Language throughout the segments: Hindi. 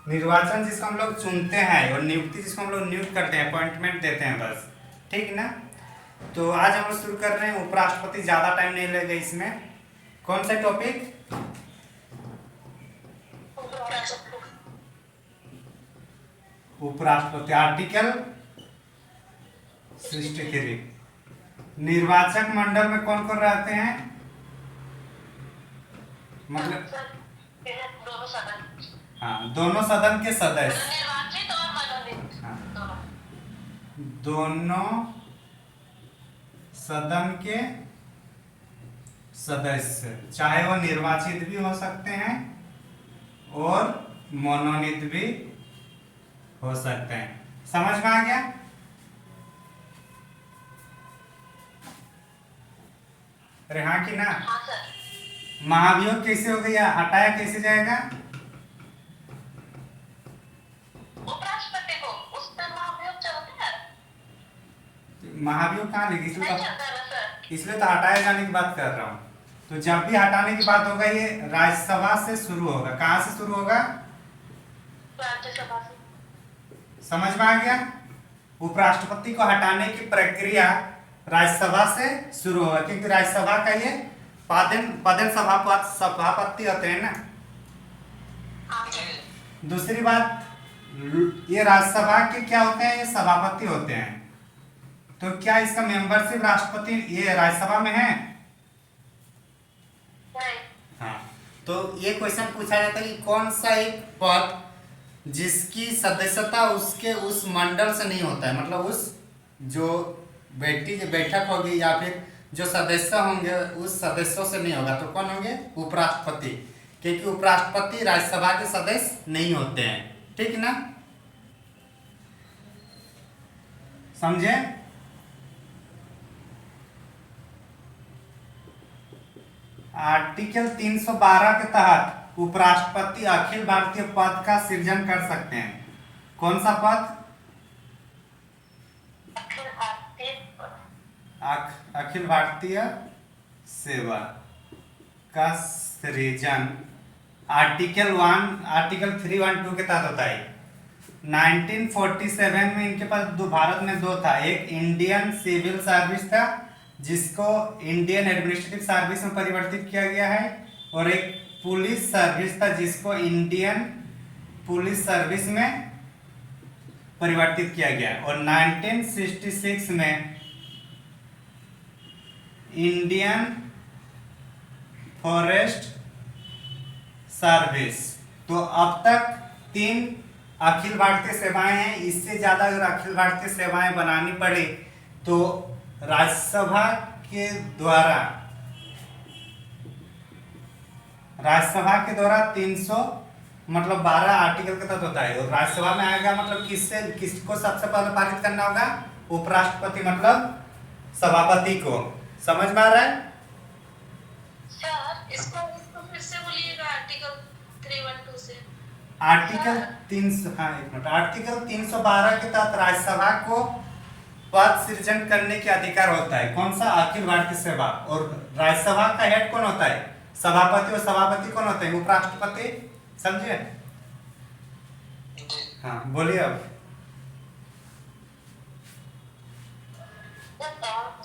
निर्वाचन जिसको हम लोग चुनते हैं और नियुक्ति जिसको हम लोग नियुक्त करते हैं, अपॉइंटमेंट देते हैं बस। ठीक ना। तो आज हम लोग शुरू कर रहे हैं उपराष्ट्रपति, ज्यादा टाइम नहीं लगेगा इसमें। कौन सा टॉपिक? उपराष्ट्रपति, आर्टिकल 63। निर्वाचक मंडल में कौन कौन रहते हैं? मतलब हाँ, दोनों सदन के सदस्य। निर्वाचित और मनोनीत। हाँ, दोनों सदन के सदस्य, चाहे वो निर्वाचित भी हो सकते हैं और मनोनीत भी हो सकते हैं। समझ में आ गया? अरे हाँ कि ना? हाँ सर। महाभियोग कैसे हो गया, हटाया कैसे जाएगा? उपराष्ट्रपति को उस पर महाभियोग चलता है। महाभियोग कहाँ लिखी? नहीं चलता है ना सर। इसलिए तो हटाए जाने की बात कर रहा हूँ। तो जब भी हटाने की बात होगा ये राज्यसभा से शुरू होगा। कहाँ से शुरू होगा? राज्यसभा से। समझ में आ गया? उपराष्ट्रपति को हटाने की प्रक्रिया राज्यसभा से शुरू होगा, क्योंकि राज्यसभा का ये पदेन सभापति होते हैं ना। दूसरी बात, ये राज्यसभा के क्या होते हैं? ये सभापति होते हैं। तो क्या इसका मेंबरशिप राष्ट्रपति ये राज्यसभा में है? नहीं। हाँ, तो ये क्वेश्चन पूछा जाता है कि कौन सा एक पद जिसकी सदस्यता उसके उस मंडल से नहीं होता है, मतलब उस जो बैठक होगी या फिर जो सदस्य होंगे उस सदस्यों से नहीं होगा, तो कौन होंगे? उपराष्ट्रपति। क्योंकि उपराष्ट्रपति राज्यसभा के सदस्य नहीं होते हैं। ठीक ना, समझे? आर्टिकल 312 के तहत उपराष्ट्रपति अखिल भारतीय पद का सृजन कर सकते हैं। कौन सा पद? अखिल भारतीय सेवा का सृजन आर्टिकल 312 के तहत होता है। 1947 में इनके पास भारत में दो था, एक इंडियन सिविल सर्विस था जिसको इंडियन एडमिनिस्ट्रेटिव सर्विस में परिवर्तित किया गया है, और एक पुलिस सर्विस था जिसको इंडियन पुलिस सर्विस में परिवर्तित किया गया। और 1966 में इंडियन फॉरेस्ट सर्विस। तो अब तक 3 अखिल भारतीय सेवाएं हैं। इससे ज्यादा अगर अखिल भारतीय सेवाएं बनानी पड़े तो राज्यसभा के द्वारा 300 मतलब 12 आर्टिकल के तहत होता है। और राज्यसभा में आएगा मतलब किसको सबसे पहले पारित करना होगा? उपराष्ट्रपति, मतलब सभापति को। समझ में आ रहा है? सर इसको फिर से बोलिएगा आर्टिकल 312 से। आर्टिकल 300, हाँ एक मिनट, आर्टिकल 312 के तहत राज्यसभा को पद सृजन करने के अधिकार होता है। कौन सा? अखिल भारतीय सेवा। और राज्यसभा का हेड कौन होता है? सभापति। और सभापति कौन होते हैं? उपराष्ट्रपति। समझे? हाँ बोलिए अब।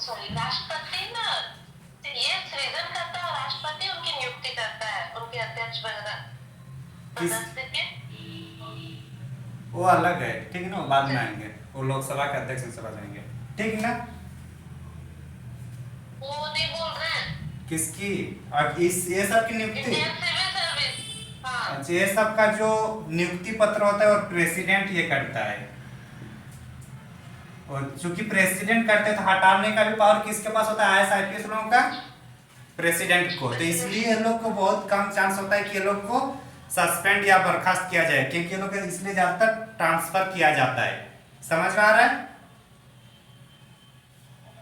सॉरी, राष्ट्रपति ना ये सृजन करता है, राष्ट्रपति उनकी नियुक्ति करता है, उनके अध्यक्ष वगैरह। वो अलग है, ठीक है ना, वो बाद में आएंगे, वो लोकसभा के अध्यक्ष में सभा जाएंगे। ठीक है ना? वो नहीं बोल रहे हैं किसकी? और ये सब की नियुक्ति, इंडियन सिविल सर्विस। हाँ, ये सब का जो नियुक्ति पत्र होता है और प्रेसिडेंट ये करता है। और चूंकि प्रेसिडेंट करते हैं तो हटाने का भी पावर किसके पास होता है? आईएएस आईपीएस लोगों का, प्रेसिडेंट को। तो इसलिए ये लोग को बहुत कम चांस होता है कि ये लोग को सस्पेंड या बर्खास्त किया जाए, क्योंकि ये लोग इसलिए ज्यादातर ट्रांसफर किया जाता है। समझ में आ रहा है?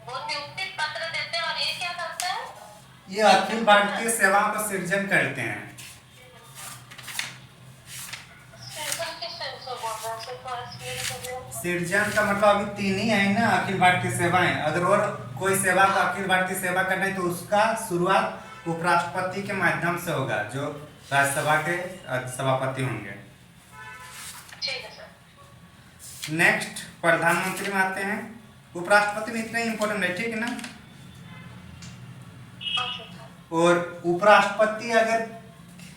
वो नियुक्ति पत्र देते हैं और ये क्या करता है? ये अखिल भारतीय सेवाओं का सृजन करते हैं। सृजन का मतलब अभी 3 ही है ना अखिल भारतीय सेवाएं। अगर और कोई सेवा का अखिल भारतीय सेवा करना है तो उसका शुरुआत उपराष्ट्रपति के माध्यम से होगा, जो राज्यसभा के सभापति होंगे। नेक्स्ट प्रधानमंत्री में आते हैं। उपराष्ट्रपति में इतना ही इंपॉर्टेंट है, ठीक है ना। और उपराष्ट्रपति अगर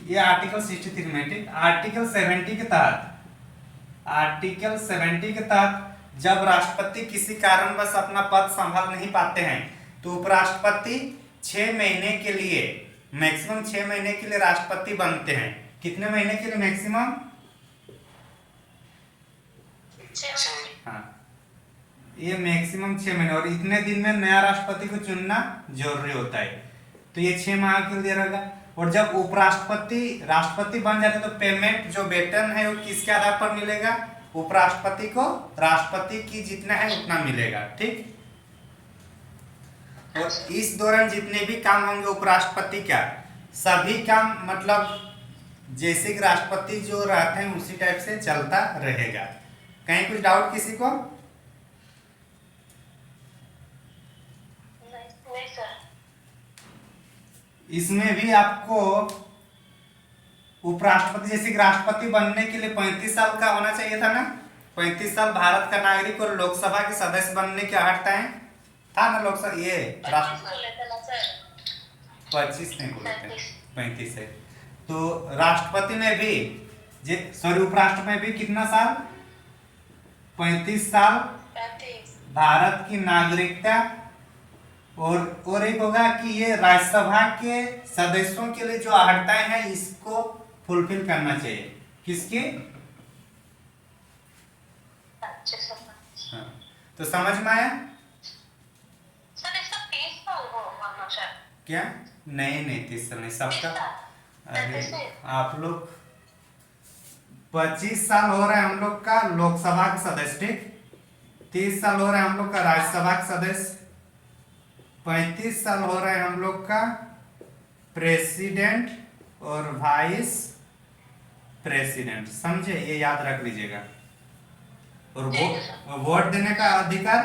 ये आर्टिकल 63 में, ठीक, आर्टिकल 70 के तहत, आर्टिकल 70 के तहत जब राष्ट्रपति किसी कारणवश अपना पद संभाल नहीं पाते हैं तो उपराष्ट्रपति 6 महीने के लिए, मैक्सिमम 6 महीने के लिए राष्ट्रपति बनते हैं। कितने महीने के लिए मैक्सिमम? हाँ, ये मैक्सिमम 6 महीने, और इतने दिन में नया राष्ट्रपति को चुनना जरूरी होता है। तो ये 6 माह के लिए रहेगा। और जब उपराष्ट्रपति राष्ट्रपति बन जाते तो पेमेंट, जो वेतन है, वो किसके आधार पर मिलेगा? उपराष्ट्रपति को राष्ट्रपति की जितना है उतना मिलेगा, ठीक। और इस दौरान जितने भी काम होंगे उपराष्ट्रपति का, सभी काम मतलब जैसे कि राष्ट्रपति जो रहते हैं उसी टाइप से चलता रहेगा। कहीं कुछ डाउट किसी को? नहीं सर। इसमें भी आपको उपराष्ट्रपति, जैसे कि राष्ट्रपति बनने के लिए 35 साल का होना चाहिए था ना। 35 साल भारत का नागरिक और लोकसभा के सदस्य बनने के हकता है, था ना लोकसभा। ये 25 नहीं बोलते, 35 है। तो राष्ट्रपति में भी, सॉरी, उपराष्ट्रपति में भी कितना साल? 35 साल भारत की नागरिकता। और एक होगा कि ये राज्यसभा के सदस्यों के लिए जो अर्हताएं हैं इसको फुलफिल करना चाहिए। किसके? हाँ, तो समझ में आया? सर इसका 30 साल होना चाहिए क्या? नहीं 30 साल नहीं, सबका। अरे आप लोग 25 साल हो रहा है हम लोग का लोकसभा का सदस्य, ठीक। 30 साल हो रहा है हम लोग का राज्यसभा का सदस्य। 35 साल हो रहा है हम लोग का प्रेसिडेंट और वाइस प्रेसिडेंट। समझे? ये याद रख लीजिएगा। और वोट देने का अधिकार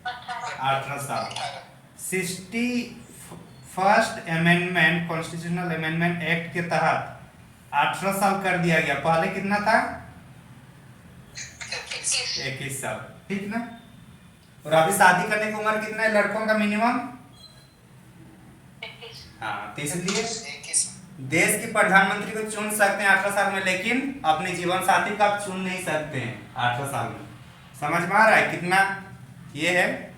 18 साल। 61st amendment, constitutional amendment act के तहत 18 साल कर दिया गया। पहले कितना था? 21 साल, ठीक ना। और अभी शादी करने की उम्र कितना है लड़कों का मिनिमम? हाँ, तो इसलिए देश के प्रधानमंत्री को चुन सकते हैं 18 साल में, लेकिन अपने जीवन साथी को आप चुन नहीं सकते हैं 18 साल में। समझ में आ रहा है कितना ये है?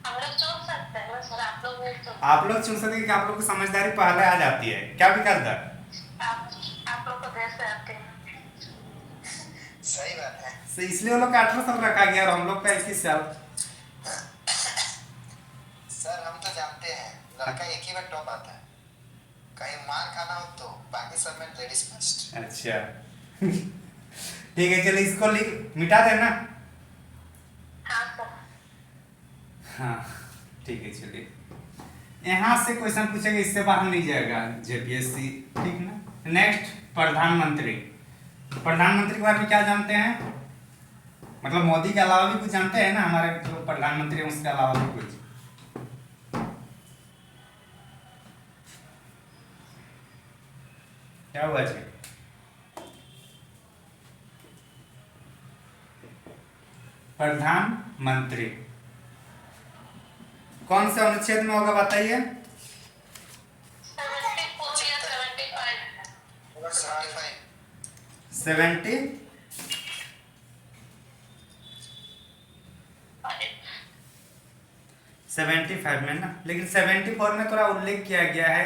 हम लोग चुन सकते हैं ना सर, आप लोग नहीं चुन। आप लोग चुन सकते हैं कि आप लोग की समझदारी पहले आ जाती है। क्या भी करता है आप लोग को देश से आते हैं। सही बात है। तो इसलिए वो लोग का 18 साल रखा गया और हम लोग का 21 साल। सर हम तो जानते हैं लड़का एक ही बार टॉप आता है। कहीं मार खाना हो तो बाकी सब में लेडीज फर्स्ट। अच्छा ठीक है, चलिए इसको लिख मिटा देना। हाँ सर। हाँ ठीक है, चलिए यहाँ से क्वेश्चन पूछेगा, इससे बाहर नहीं जाएगा जेपीएससी, ठीक ना। नेक्स्ट प्रधानमंत्री। प्रधानमंत्री के बारे में क्या जानते हैं? मतलब मोदी के अलावा भी कुछ जानते हैं ना, हमारे जो प्रधानमंत्री हैं उसके अलावा भी कुछ? क्या हुआ जी? प्रधानमंत्री कौन से अनुच्छेद में होगा बताइए? 75 में ना, लेकिन 74 में थोड़ा उल्लेख किया गया है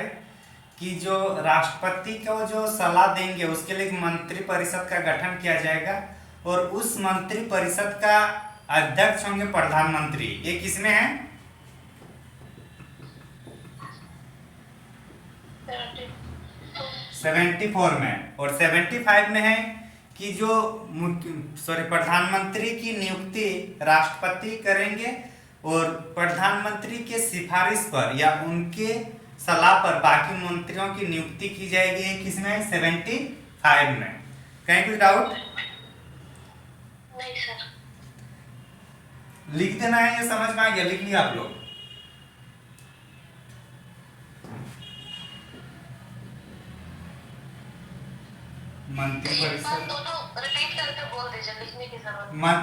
कि जो राष्ट्रपति को जो सलाह देंगे उसके लिए मंत्री परिषद का गठन किया जाएगा और उस मंत्री परिषद का अध्यक्ष होंगे प्रधानमंत्री। ये किसमें है? 74 में। और 75 में है कि जो प्रधानमंत्री की नियुक्ति राष्ट्रपति करेंगे और प्रधानमंत्री के सिफारिश पर या उनके सलाह पर बाकी मंत्रियों की नियुक्ति की जाएगी। किसमें है? 75 में। कहीं कुछ डाउट? नहीं सर। लिख देना है, ये समझ में आ गया? लिख लिया आप लोग? मंत्री एक बार परिषद दोनों रिपीट करके बोल दीजिए, लिखने की जरूरत नहीं। मन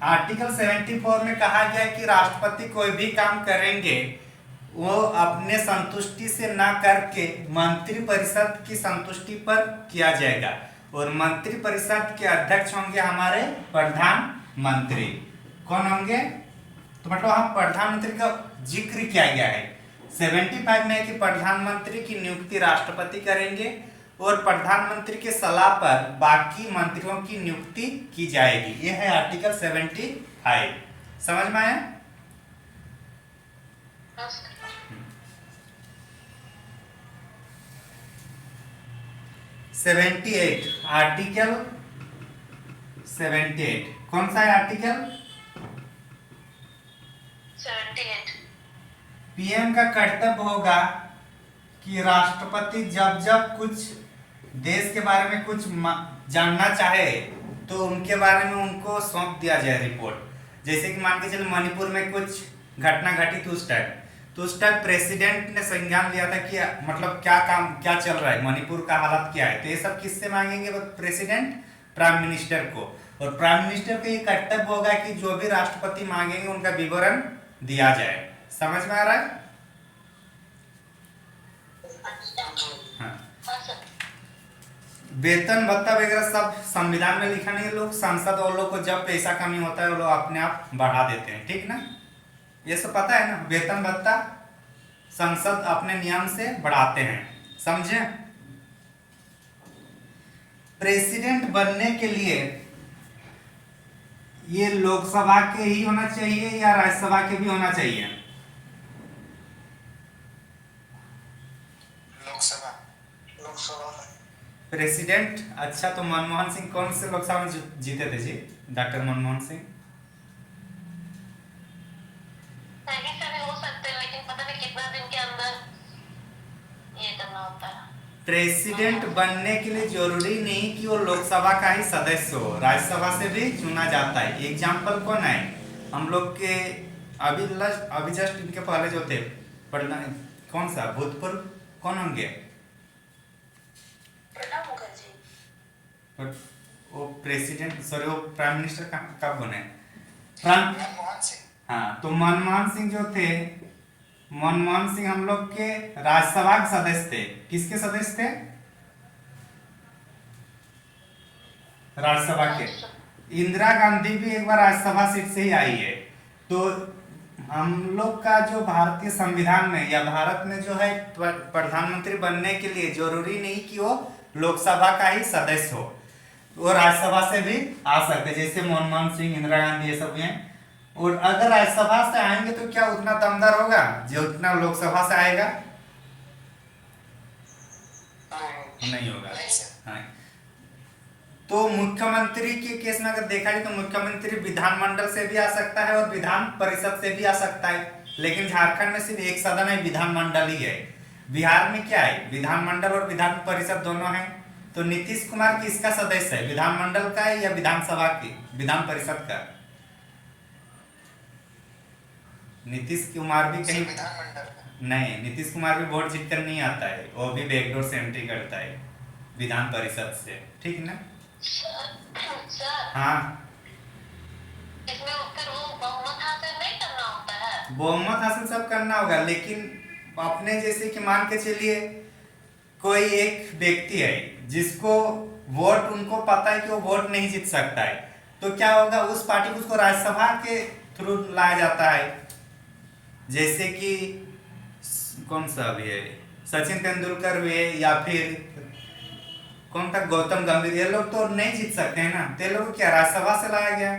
आर्टिकल 74 में कहा गया है कि राष्ट्रपति कोई भी काम करेंगे वो अपने संतुष्टि से ना करके मंत्री परिषद की संतुष्टि पर किया जाएगा, और मंत्री परिषद के अध्यक्ष होंगे हमारे प्रधानमंत्री। कौन होंगे? तो मतलब हम प्रधानमंत्री का जिक्र किया गया है। 75 में है कि प्रधानमंत्री की नियुक्ति राष्ट्रपति करेंगे और प्रधानमंत्री के सलाह पर बाकी मंत्रियों की नियुक्ति की जाएगी। यह है आर्टिकल 75। समझ में आया? हाँ सर। 78 आर्टिकल 78 कौन सा है आर्टिकल? 78। पीएम का कर्तव्य होगा कि राष्ट्रपति जब जब कुछ देश के बारे में कुछ जानना चाहे तो उनके बारे में उनको सौंप दिया जाए रिपोर्ट। जैसे कि मान के चलिए मणिपुर में कुछ घटना घटी तो उस टाइम प्रेसिडेंट ने संज्ञान लिया था कि मतलब क्या चल रहा है, मणिपुर का हालत क्या है। तो ये सब किससे मांगेंगे? प्रेसिडेंट प्राइम मिनिस्टर को, और प्राइम मिनिस्टर का ये कर्तव्य होगा कि जो भी राष्ट्रपति मांगेंगे उनका विवरण दिया जाए। समझ में आ रहा है? हाँ। हाँ सर। वेतन भत्ता वगैरह सब संविधान में लिखा नहीं है। लोग संसद और लोग को जब पैसा कमी होता है वो लोग अपने आप बढ़ा देते हैं, ठीक ना? ये सब पता है ना? वेतन भत्ता संसद अपने नियम से बढ़ाते हैं, समझे? प्रेसिडेंट बनने के लिए ये लोकसभा के ही होना चाहिए या राज्यसभा के भी होना चाहिए? लोकसभा प्रेसिडेंट। अच्छा, तो मनमोहन सिंह कौन से लोकसभा में जीते थे जी? डॉक्टर मनमोहन सिंह। कहीं से भी हो सकते हैं, लेकिन पता नहीं कितना दिन के अंदर ये करना होता है। प्रेसिडेंट बनने के लिए जरूरी नहीं कि वो लोकसभा का ही सदस्य हो, राज्यसभा से भी चुना जाता है। एग्जाम्पल कौन है? हम लोग के अभी जस्ट इनके पहले जो थे कौन सा भूतपूर्व कौन होंगे? प्रणब मुखर्जी। वो प्रेसिडेंट वो प्राइम मिनिस्टर कब बने? मनमोहन सिंह। हाँ, तो मनमोहन सिंह जो थे, मनमोहन सिंह हम लोग के राज्यसभा के सदस्य थे। किसके सदस्य थे? राज्यसभा के। इंदिरा गांधी भी एक बार राज्यसभा सीट से ही आई है। तो हम लोग का जो भारतीय संविधान में या भारत में जो है प्रधानमंत्री बनने के लिए जरूरी नहीं कि वो लोकसभा का ही सदस्य हो, वो राज्यसभा से भी आ सकते, जैसे मनमोहन सिंह, इंदिरा गांधी, ये सब हैं। और अगर राज्यसभा से आएंगे तो क्या उतना दमदार होगा जो उतना लोकसभा से आएगा? नहीं होगा। हाँ। तो मुख्यमंत्री के केस में अगर देखा जाए तो मुख्यमंत्री विधानमंडल से भी आ सकता है और विधान परिषद से भी आ सकता है, लेकिन झारखंड में सिर्फ एक सदन है, विधानमंडल ही है। बिहार में क्या है? विधानमंडल और विधान परिषद दोनों है। तो नीतीश कुमार किसका सदस्य है? विधानमंडल का है या विधानसभा की, विधान परिषद का? नीतीश कुमार भी कहीं नहीं, नीतीश कुमार भी वोट जीत कर नहीं आता है, वो भी बैकडोर से एंट्री करता है विधान परिषद से, ठीक ना? सर, हाँ, इसमें फिर वो बहुमत हासिल नहीं करना होता है? बहुमत हासिल सब करना होगा, लेकिन अपने जैसे कि मान के चलिए कोई एक व्यक्ति है जिसको वोट, उनको पता है कि वो वोट नहीं जीत सकता है, तो क्या होगा? उस पार्टी को उसको राज्यसभा के थ्रू लाया जाता है। जैसे कि कौन सा भी है, सचिन तेंदुलकर भी है, या फिर कौन था, गौतम गंभीर, ये लोग तो नहीं जीत सकते हैं ना, तो ये लोग क्या राज्यसभा से लाया गया।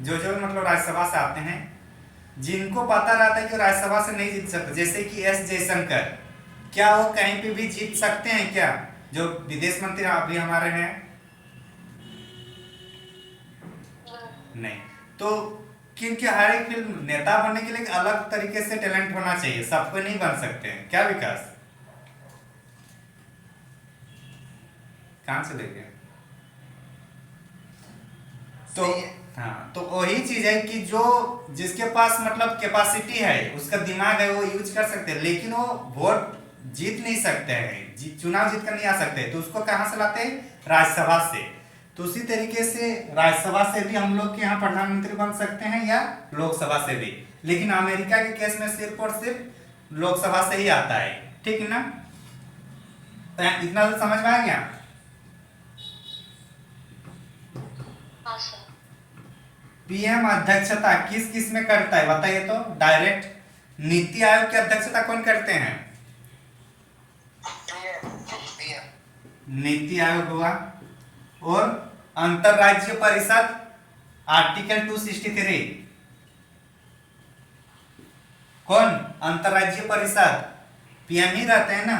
जो मतलब राज्यसभा से आते हैं, जिनको पता रहता है कि राज्यसभा से नहीं जीत सकते, जैसे कि एस जयशंकर, क्या वो कहीं पे भी जीत सकते हैं क्या? जो विदेश मंत्री अभी हमारे हैं, नहीं। तो क्योंकि हर एक फिल्म नेता बनने के लिए एक अलग तरीके से टैलेंट होना चाहिए, सबको नहीं बन सकते हैं। क्या विकास, कहां से लेके? तो हाँ, तो वही चीज है कि जो जिसके पास मतलब कैपेसिटी है, उसका दिमाग है, वो यूज कर सकते हैं, लेकिन वो वोट जीत नहीं सकते हैं। चुनाव जीत कर नहीं आ सकते, तो उसको कहाँ से लाते हैं? राज्यसभा से। तो उसी तरीके से राज्यसभा से भी हम लोग के यहाँ प्रधानमंत्री बन सकते हैं या लोकसभा से भी, लेकिन अमेरिका के केस में सिर्फ और सिर्फ लोकसभा से ही आता है, ठीक है ना? तो इतना तो समझ में आ गया। हाँ सर। पीएम अध्यक्षता किस किस में करता है बताइए तो? डायरेक्ट। नीति आयोग की अध्यक्षता कौन करते हैं? नीति आयोग हुआ। और अंतरराज्यीय परिषद आर्टिकल 263 कौन? अंतरराज्यीय परिषद पीएम ही रहते हैं ना।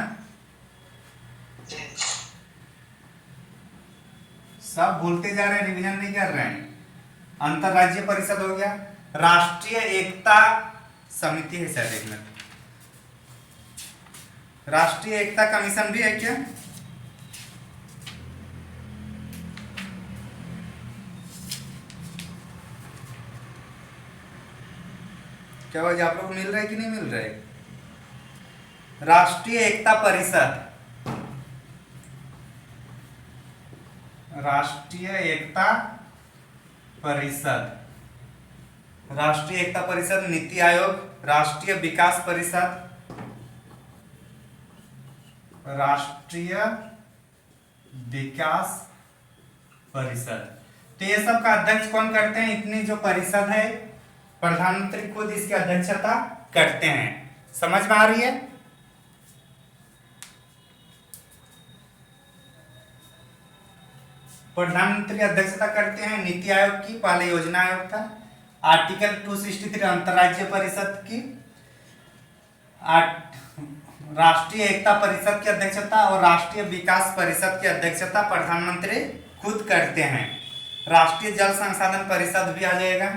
सब भूलते जा रहे हैं, रिवीजन नहीं कर रहे हैं। अंतरराज्यीय परिषद हो गया। राष्ट्रीय एकता समिति है शायद, एक मिनट, राष्ट्रीय एकता कमीशन भी है क्या? क्या वजह आप लोग मिल रहे कि नहीं मिल रहे? राष्ट्रीय एकता परिषद, राष्ट्रीय एकता परिषद, राष्ट्रीय एकता परिषद, नीति आयोग, राष्ट्रीय विकास परिषद, राष्ट्रीय विकास परिषद। तो ये सब का अध्यक्ष कौन करते हैं? इतनी जो परिषद है, प्रधानमंत्री खुद इसकी अध्यक्षता करते हैं। समझ में आ रही है? प्रधानमंत्री अध्यक्षता करते हैं नीति आयोग की, पहले योजना आयोग था। आर्टिकल 263 अंतरराज्यीय परिषद की, राष्ट्रीय एकता परिषद की अध्यक्षता और राष्ट्रीय विकास परिषद की अध्यक्षता प्रधानमंत्री खुद करते हैं। राष्ट्रीय जल संसाधन परिषद भी आ जाएगा,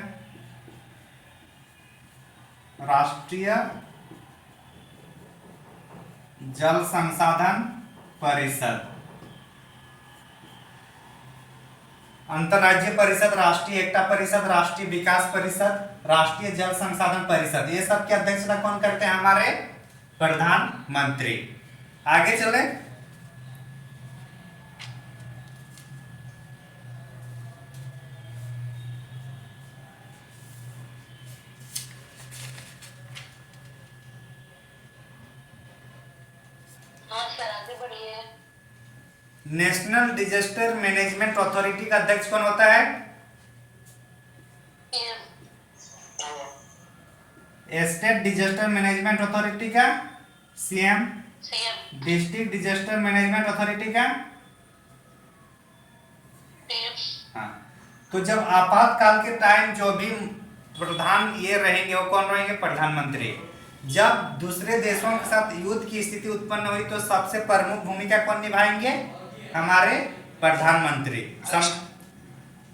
राष्ट्रीय जल संसाधन परिषद। अंतरराज्यीय परिषद, राष्ट्रीय एकता परिषद, राष्ट्रीय विकास परिषद, राष्ट्रीय जल संसाधन परिषद, ये सब की अध्यक्षता कौन करते हैं? हमारे प्रधानमंत्री। आगे चले। हाँ सर, आगे बढ़िए। नेशनल डिजास्टर मैनेजमेंट अथॉरिटी का अध्यक्ष कौन होता है? PM. State disaster management authority का CM. CM. District disaster management authority का पीएम। हाँ। तो जब आपातकाल के टाइम जो भी प्रधान ये रहेंगे वो कौन रहेंगे? प्रधानमंत्री। जब दूसरे देशों के साथ युद्ध की स्थिति उत्पन्न हुई तो सबसे प्रमुख भूमिका कौन निभाएंगे? हमारे प्रधानमंत्री।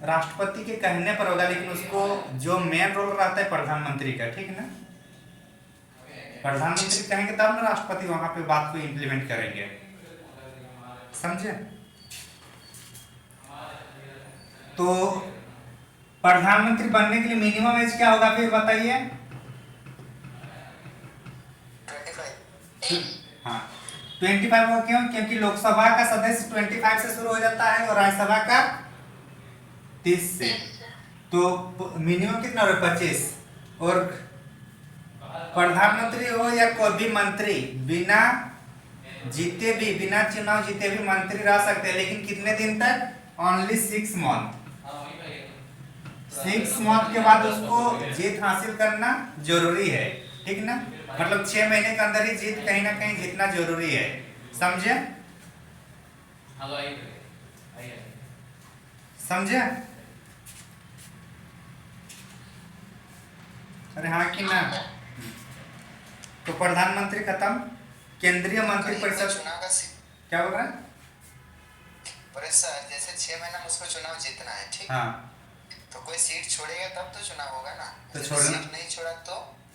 राष्ट्रपति के कहने पर होगा, लेकिन उसको जो मेन रोल रहता है प्रधानमंत्री का, ठीक है ना? प्रधानमंत्री कहेंगे तब ना राष्ट्रपति वहां पे बात को इम्प्लीमेंट करेंगे, समझे? तो प्रधानमंत्री बनने के लिए मिनिमम एज क्या होगा फिर बताइए? 25। हाँ 25 हो। क्यों? क्योंकि लोकसभा का सदस्य 25 से शुरू हो जाता है और राज्यसभा का 30 से। तो मिनिमम कितना हो? 25। और प्रधानमंत्री हो या कोई भी मंत्री, बिना जीते भी, बिना चुनाव जीते भी मंत्री रह सकते हैं, लेकिन कितने दिन तक? Only 6 month. 6 मंथ के बाद उसको जीत हासिल करना जरूरी है, ठीक ना? मतलब 6 महीने के अंदर ही जीत कहीं ना कहीं जीतना जरूरी है, समझे? समझे? अरे हाँ कि ना? तो प्रधानमंत्री खत्म। केंद्रीय मंत्रिपरिषद चुनाव का क्या बोल रहा है? परिषद जैसे 6 महीना में उसको चुनाव जीतना है, ठीक? हाँ तो कोई सीट छोड़ेगा तब तो चुनाव होगा ना। तो यदि छोड़ना सीट नहीं छोड़ा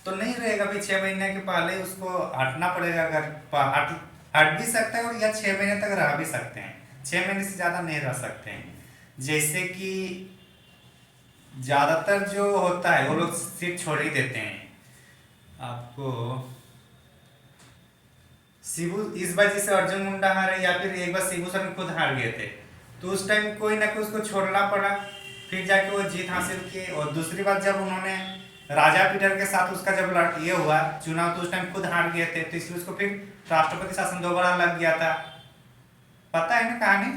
तो नहीं रहेगा भाई। 6 महीने के पहले उसको हटना पड़ेगा। अगर हट भी सकते हैं और या 6 महीने तक रह भी सकते हैं। 6 महीने से ज़्यादा नहीं रह सकते हैं। जैसे कि ज़्यादातर जो होता है वो लोग सीट छोड़ ही देते हैं। आपको शिबू इस वजह से अर्जुन मुंडा हारे, या फिर एक बार शिबू सोरेन खुद हार गए थे, तो उस टाइम कोई ना कोई उसको छोड़ना पड़ा, फिर जाके वो जीत हासिल किए। और दूसरी बात, जब उन्होंने राजा पीटर के साथ उसका जब ये हुआ चुनाव, तो उस टाइम खुद हार गए थे, तो इसलिए उसको फिर राष्ट्रपति शासन दोबारा लग गया था। पता है ना कहानी?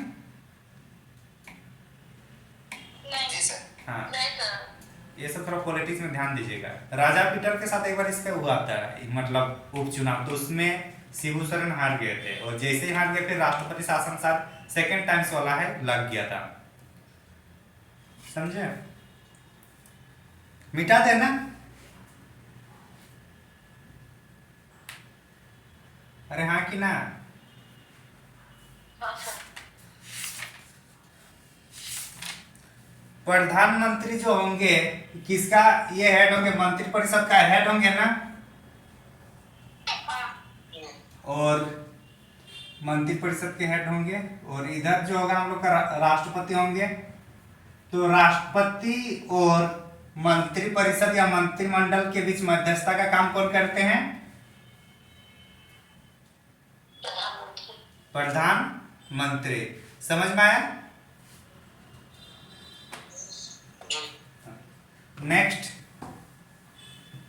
नहीं जी सर। हाँ, नहीं सर। ये सब थोड़ा पॉलिटिक्स में ध्यान दीजिएगा। राजा पीटर के साथ एक बार इसका हुआ था, मतलब उपचुनाव, तो उसमें शिबू सोरेन हार गए थे, और जैसे ही हार गए फिर राष्ट्रपति शासन साथ सेकेंड टाइम्स वाला है लग गया था। समझे? मिटा देना। अरे हाँ कि ना? हाँ सर। प्रधानमंत्री जो होंगे, किसका ये हेड होंगे? मंत्रिपरिषद का हेड होंगे ना? और मंत्रिपरिषद के हेड होंगे, और इधर जो होगा हम लोग का राष्ट्रपति होंगे। तो राष्ट्रपति और मंत्रिपरिषद या मंत्रिमंडल के बीच मध्यस्थता का काम कौन करते हैं? प्रधानमंत्री। समझ में आया? नेक्स्ट,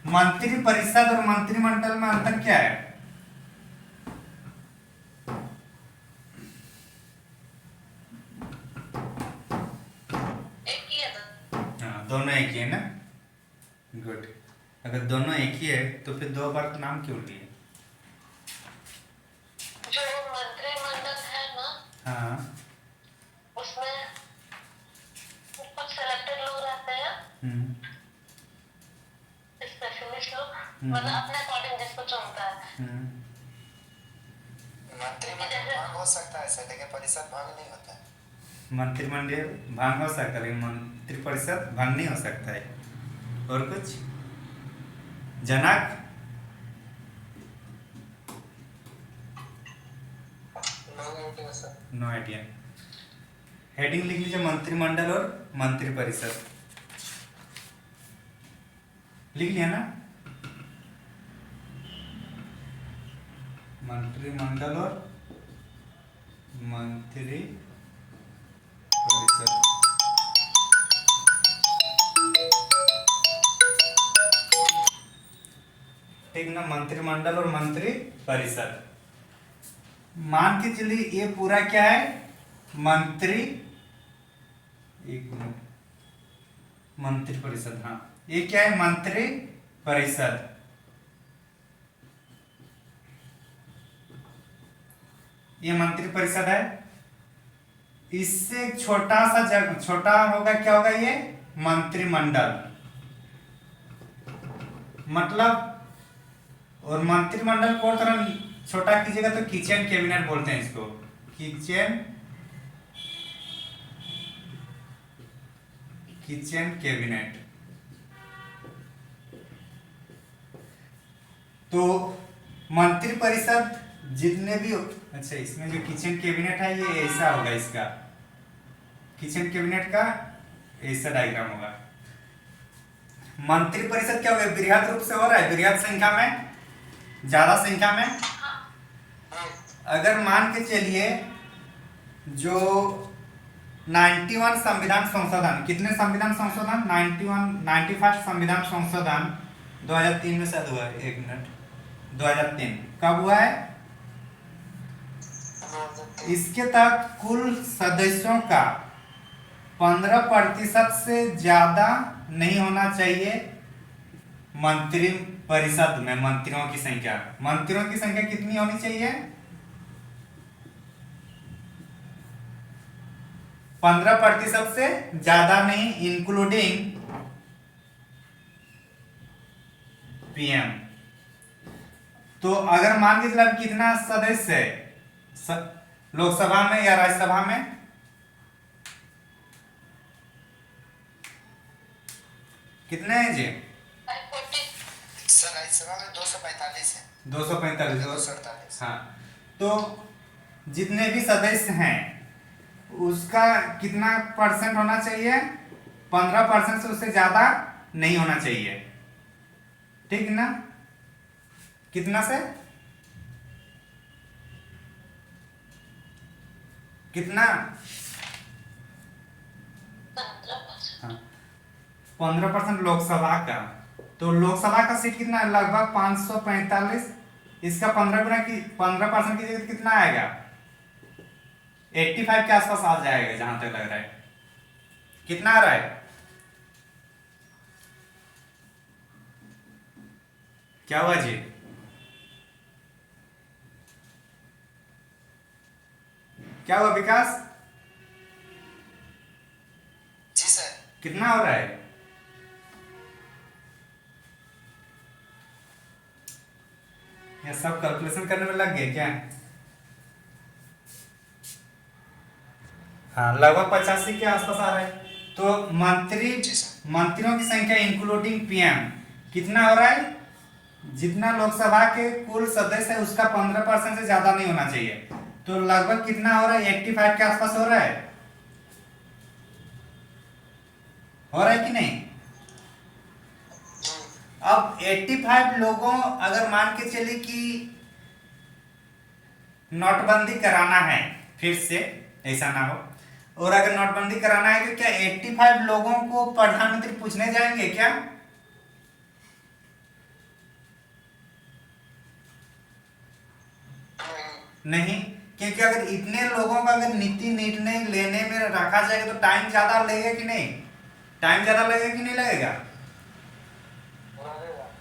मंत्रिपरिषद और मंत्रिमंडल में अंतर क्या है? एक ही है ना? हाँ, दोनों एक ही है ना? गुड। अगर दोनों एक ही है तो फिर दो बार नाम क्यों लिए? जो मंत्रिमंडल है ना, हाँ। उसमें कुछ सेलेक्टेड लोग रहते हैं, हम्म। स्पेशलिस्ट लोग, मतलब अपने अकॉर्डिंग जिसको चुनता है। हम्म। मंत्रिमंडल भाग हो सकता है सर, लेकिन परिषद भाग नहीं होता है। मंत्रिमंडल भांग हो सकता है, लेकिन मंत्रिपरिषद भांग नहीं हो सकता है। और कुछ जनक? No idea. हेडिंग लिख लीजिए, मंत्रिमंडल और मंत्रिपरिषद। लिख लिया ना? मंत्रिमंडल और मंत्रिपरिषद। ठीक ना? मंत्रिमंडल और मंत्रिपरिषद। मान के चलिए ये पूरा क्या है? मंत्री, एक मिनट, मंत्रिपरिषद। हाँ, ये क्या है? मंत्रिपरिषद। ये मंत्रिपरिषद है। इससे एक छोटा सा छोटा होगा, क्या होगा? ये मंत्रिमंडल। मतलब, और मंत्रिमंडल को थोड़ा छोटा कीजिएगा तो किचन कैबिनेट बोलते हैं इसको। Kitchen cabinet. तो मंत्रिपरिषद जितने भी, अच्छा, इसमें जो किचन कैबिनेट है ये ऐसा होगा, इसका किचन कैबिनेट का ऐसा डायग्राम होगा। मंत्रिपरिषद क्या होगा? बृहद रूप से हो रहा है, बृहद संख्या में, ज्यादा संख्या में। अगर मान के चलिए जो 91 संविधान संशोधन, कितने संविधान संशोधन? 91 संविधान संशोधन 2003 में शायद हुआ है। एक मिनट, 2003 कब हुआ है? इसके तहत कुल सदस्यों का 15% से ज्यादा नहीं होना चाहिए मंत्री परिषद में। मंत्रियों की संख्या कितनी होनी चाहिए? 15% से ज्यादा नहीं, इंक्लूडिंग पीएम। तो अगर मान के चलिए कितना सदस्य है लोकसभा में या राज्यसभा में? कितने हैं जी? सर राज्यसभा में 245 है। 245। 248। हाँ, तो जितने भी सदस्य हैं उसका कितना % होना चाहिए? 15% से उससे ज्यादा नहीं होना चाहिए। ठीक ना? कितना से? कितना? 15%। हाँ, 15% लोकसभा का। तो लोकसभा का सीट कितना है? लगभग 545। इसका 15% की जगह कितना आएगा? 85 के आसपास आ जाएगा जहां तक लग रहा है। कितना आ रहा है? क्या हुआ जी? क्या हुआ विकास? जी सर। कितना हो रहा है? ये सब कैलकुलेशन करने में लग गए क्या? हाँ, लगभग 85 के आसपास आ रहा है। तो जी सर। मंत्रियों की संख्या इंक्लूडिंग पीएम कितना हो रहा है? जितना लोकसभा के कुल सदस्य है उसका 15% से ज्यादा नहीं होना चाहिए। तो लगभग कितना हो रहा है? 85 के आसपास हो रहा है। हो रहा है कि नहीं? अब 85 लोगों, अगर मान के चले कि नोटबंदी कराना है फिर से, ऐसा ना हो, और अगर नोटबंदी कराना है तो क्या 85 लोगों को प्रधानमंत्री पूछने जाएंगे क्या? नहीं, क्योंकि अगर इतने लोगों का अगर नीति निर्णय लेने में रखा जाएगा तो टाइम ज्यादा लगेगा कि नहीं? टाइम ज्यादा लगेगा कि नहीं लगेगा?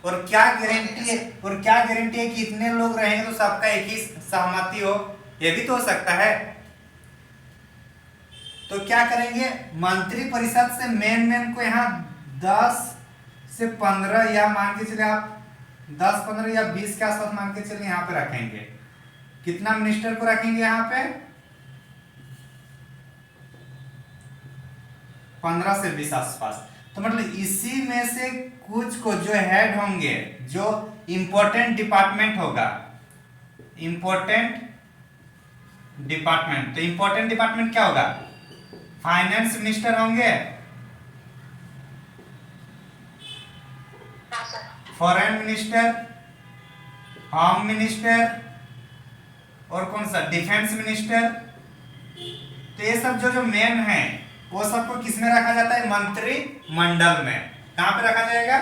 और क्या गारंटी है, कि इतने लोग रहेंगे तो सबका एक ही सहमति हो? ये भी तो हो सकता है। तो क्या करेंगे? मंत्रिपरिषद से मेन को यहाँ 10 से 15 या मान के चले आप 10, 15 या 20 के आसपास मान के चले यहाँ पे रखेंगे। कितना मिनिस्टर को रखेंगे यहाँ पे? 15 से 20 आसपास। तो मतलब इसी में से कुछ को जो हेड होंगे, जो इंपॉर्टेंट डिपार्टमेंट होगा, इंपॉर्टेंट डिपार्टमेंट, तो इंपॉर्टेंट डिपार्टमेंट क्या होगा? फाइनेंस मिनिस्टर होंगे, हाँ sir. Foreign minister, home minister, और कौन सा? Defence minister. तो ये सब जो मेन है वो सबको किसमें रखा जाता है? मंत्रिमंडल में। कहां पे रखा जाएगा?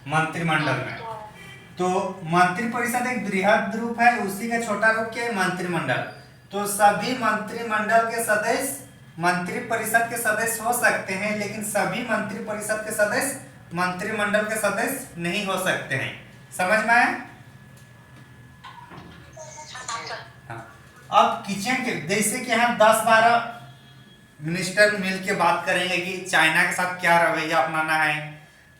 मंत्रिमंडल में। तो मंत्रिपरिषद एक बृहद रूप है, उसी का छोटा रूप क्या है? मंत्रिमंडल। तो सभी मंत्रिमंडल के सदस्य मंत्रिपरिषद के सदस्य हो सकते हैं, लेकिन सभी मंत्रिपरिषद के सदस्य मंत्रिमंडल के सदस्य नहीं हो सकते हैं। समझ में आया? अब किचन के, जैसे कि हम 10-12 मिनिस्टर मिलके बात करेंगे कि चाइना के साथ क्या रवैया अपनाना है,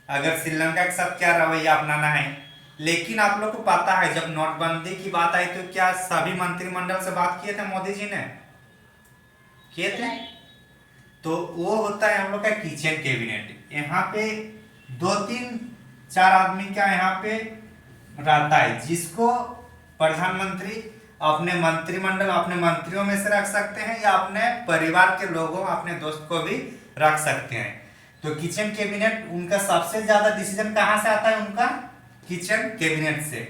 अगर श्रीलंका के साथ क्या रवैया अपनाना है। लेकिन आप लोग को पता है जब नोटबंदी की बात आई तो क्या सभी मंत्रिमंडल से बात किए थे मोदी जी ने? किए थे? तो वो होता है हम लोग का किचन कैबिनेट। यहाँ पे 2-3-4 आदमी का यहाँ पे रहता है, जिसको प्रधानमंत्री अपने मंत्रिमंडल, अपने मंत्रियों में से रख सकते हैं या अपने परिवार के लोगों, अपने दोस्त को भी रख सकते हैं। तो किचन कैबिनेट, उनका सबसे ज्यादा डिसीजन कहाँ से आता है? उनका किचन कैबिनेट से।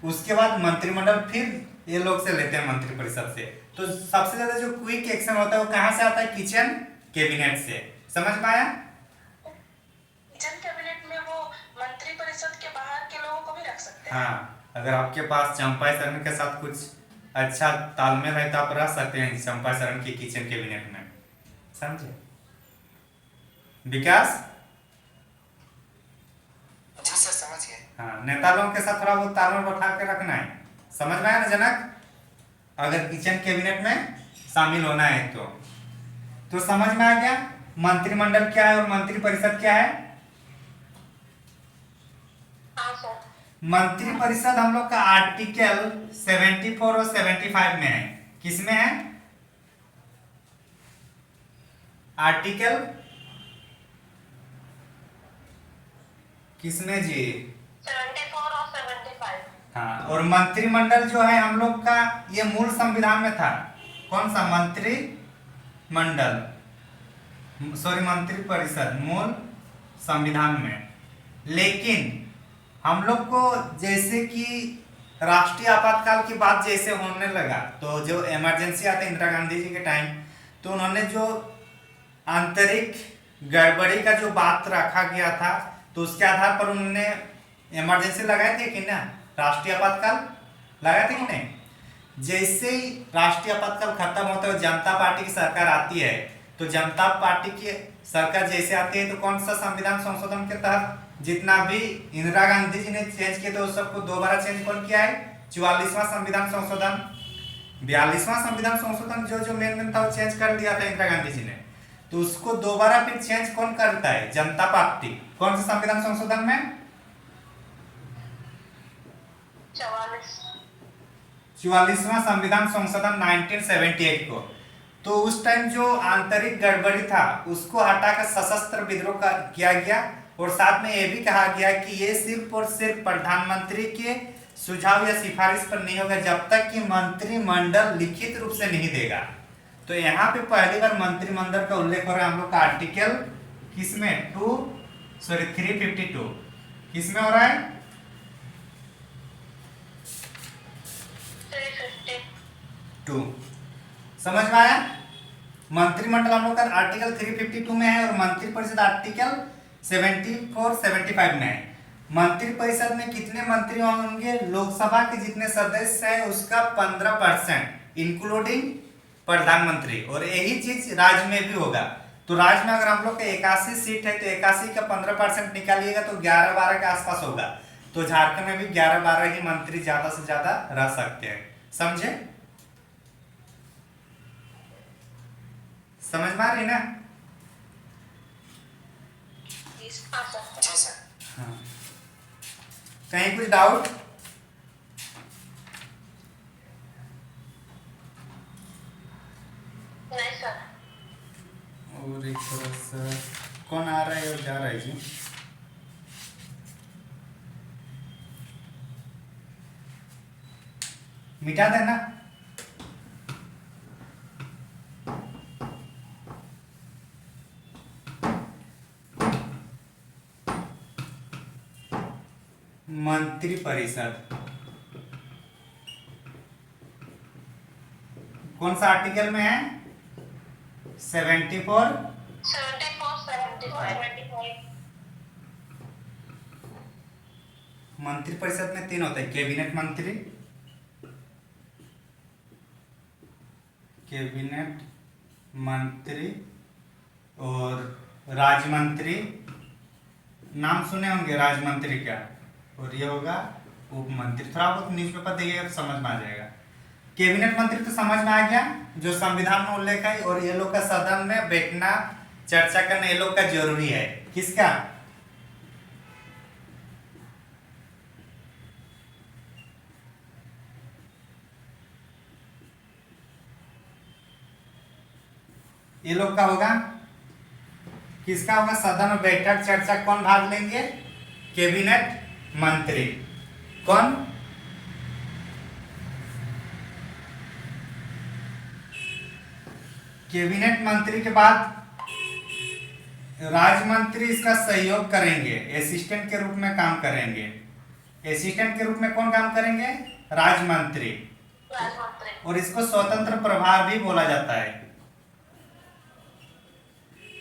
उसके बाद मंत्रिमंडल फिर ये लोग से लेते हैं मंत्रिपरिषद से। तो सबसे ज्यादा जो क्विक एक्शन होता है वो कहाँ से आता है? किचन कैबिनेट से। समझ में आया? किचन कैबिनेट में वो मंत्रिपरिषद के बाहर के लोगों को भी रख सकते हैं। हाँ, अगर आपके पास चंपा शरण के साथ कुछ अच्छा तालमेल है तो आप रह सकते हैं चंपा शरण की किचन कैबिनेट में। समझे विकास? जी सर, समझ गए। हाँ, नेता लोगों के साथ थोड़ा बहुत तालमेल बैठा के रखना है। समझ में आया ना जनक? अगर किचन कैबिनेट में शामिल होना है तो समझ में आ गया मंत्रिमंडल क्या है और मंत्रिपरिषद क्या है? हाँ सर। मंत्रिपरिषद हम लोग का आर्टिकल 74 और 75 में है। किसमें है? आर्टिकल किसमें जी? 74 और 75। हाँ, और मंत्रिमंडल जो है हम लोग का ये मूल संविधान में था। कौन सा? मंत्रिमंडल, सॉरी मंत्रिपरिषद मूल संविधान में। लेकिन हम लोग को जैसे कि राष्ट्रीय आपातकाल की बात जैसे होने लगा तो जो इमरजेंसी आते इंदिरा गांधी जी के टाइम, तो उन्होंने जो आंतरिक गड़बड़ी का जो बात रखा गया था तो उसके आधार पर उन्होंने इमरजेंसी लगाए थे कि ना, राष्ट्रीय आपातकाल लगाए थे कि नहीं। जैसे ही राष्ट्रीय आपातकाल खत्म होता है, जनता पार्टी की सरकार आती है, तो जनता पार्टी की सरकार जैसे आती है तो कौन सा संविधान संशोधन के तहत जितना भी इंदिरा गांधी जी ने चेंज किया था उस सबको दोबारा चेंज कौन किया है, 44वां संविधान संशोधन। 42वां संविधान संशोधन जो मेन था वो चेंज कर दिया था इंदिरा गांधी जी ने, तो उसको दोबारा फिर चेंज कौन करता है, जनता पार्टी। कौन सा संविधान संशोधन में, 44वां संविधान संशोधन 1978 को। तो उस टाइम जो आंतरिक गड़बड़ी था उसको हटाकर सशस्त्र विद्रोह किया गया, और साथ में यह भी कहा गया कि ये सिर्फ और सिर्फ प्रधानमंत्री के सुझाव या सिफारिश पर नहीं होगा जब तक कि मंत्रिमंडल लिखित रूप से नहीं देगा। तो यहाँ पे पहली बार मंत्रिमंडल का उल्लेख हो रहा है हम लोग का आर्टिकल किसमें, 352 किसमें हो रहा है, 352। समझ में आया। मंत्रिमंडल हम लोग का आर्टिकल 352 में है और मंत्रिपरिषद आर्टिकल 74-75 में है। मंत्रिपरिषद में कितने मंत्री होंगे, लोकसभा के जितने सदस्य हैं उसका 15% इंक्लूडिंग प्रधानमंत्री, और यही चीज राज्य में भी होगा। तो राज्य में अगर हम लोग का 81 सीट है तो 81 का 15% निकालिएगा तो 11-12 के आसपास होगा। तो झारखंड में भी 11-12 ही मंत्री ज्यादा से ज्यादा रह सकते हैं। समझे, समझ में आ रही ना। जी सर। हाँ, कहीं कुछ डाउट, नहीं सर। और एक थोड़ा सा कौन आ रहा है और जा रहा है जी, मिटा देना। मंत्रिपरिषद कौन सा आर्टिकल में है, 74 मंत्रिपरिषद में 3 होते हैं, कैबिनेट मंत्री, और राज्य मंत्री। नाम सुने होंगे राज्य मंत्री का, और ये होगा उप मंत्री। थोड़ा बहुत न्यूज़पेपर देखिएगा तो समझ में आ जाएगा। कैबिनेट मंत्री तो समझ में आ गया, जो संविधान में उल्लेख है, और ये लोग का सदन में बैठना चर्चा करना ये लोग का जरूरी है। किसका, ये लोग का होगा। किसका होगा, सदन में बैठक चर्चा कौन भाग लेंगे, कैबिनेट मंत्री। कौन, कैबिनेट मंत्री के बाद राज्य मंत्री इसका सहयोग करेंगे, असिस्टेंट के रूप में काम करेंगे। असिस्टेंट के रूप में कौन काम करेंगे, राज्य मंत्री, और इसको स्वतंत्र प्रभार भी बोला जाता है।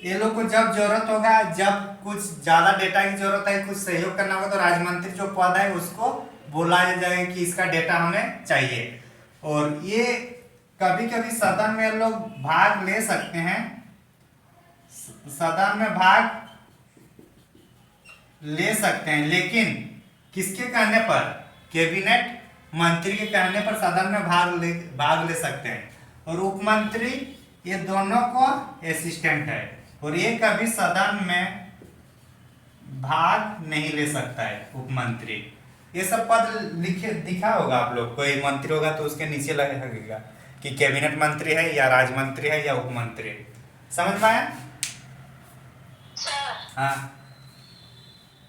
ये लोग को जब जरूरत होगा, जब कुछ ज्यादा डेटा की जरूरत है, कुछ सहयोग करना होगा, तो राज्य मंत्री जो पद है उसको बोला जाएगा कि इसका डेटा हमें चाहिए। और ये कभी कभी सदन में लोग भाग ले सकते हैं, सदन में भाग ले सकते हैं, लेकिन किसके कहने पर, कैबिनेट मंत्री के कहने पर सदन में भाग ले सकते हैं। और उप मंत्री ये दोनों को असिस्टेंट है, और ये कभी सदन में भाग नहीं ले सकता है, उप मंत्री। ये सब पद लिखे दिखा होगा आप लोग, कोई मंत्री होगा तो उसके नीचे लगेगा कि कैबिनेट मंत्री है या राज्य मंत्री है या उप मंत्री। समझ पाया। हाँ,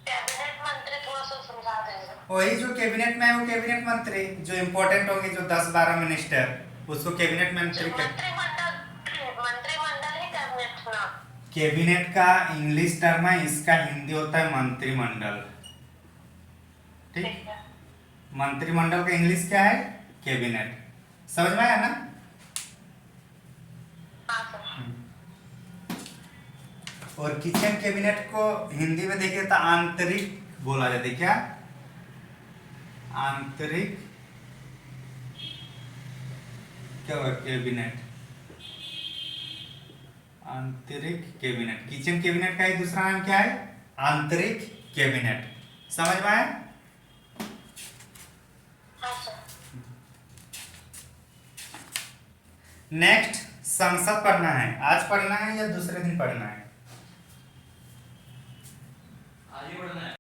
कैबिनेट मंत्री थोड़ा सा समझा देंगे। वही जो कैबिनेट में है वो कैबिनेट मंत्री, जो इम्पोर्टेंट होंगे, जो 10-12 मिनिस्टर, उसको कैबिनेट मंत्री कहते हैं। मंत्रिमंडल ही कैबिनेट ना। कैबिनेट का इंग्लिश टर्म है, इसका हिंदी होता है मंत्रिमंडल। ठीक, ठीक है। मंत्रिमंडल का इंग्लिश क्या है? कैबिनेट। समझ में आया ना? हाँ सर। और किचन कैबिनेट को हिंदी में देखिए तो आंतरिक बोला जाता है। क्या? आंतरिक क्या होगा? कैबिनेट। आंतरिक कैबिनेट। किचन कैबिनेट का ही दूसरा नाम क्या है? आंतरिक कैबिनेट। समझ में आया? हाँ सर। नेक्स्ट संसद पढ़ना है। आज पढ़ना है या दूसरे दिन पढ़ना है?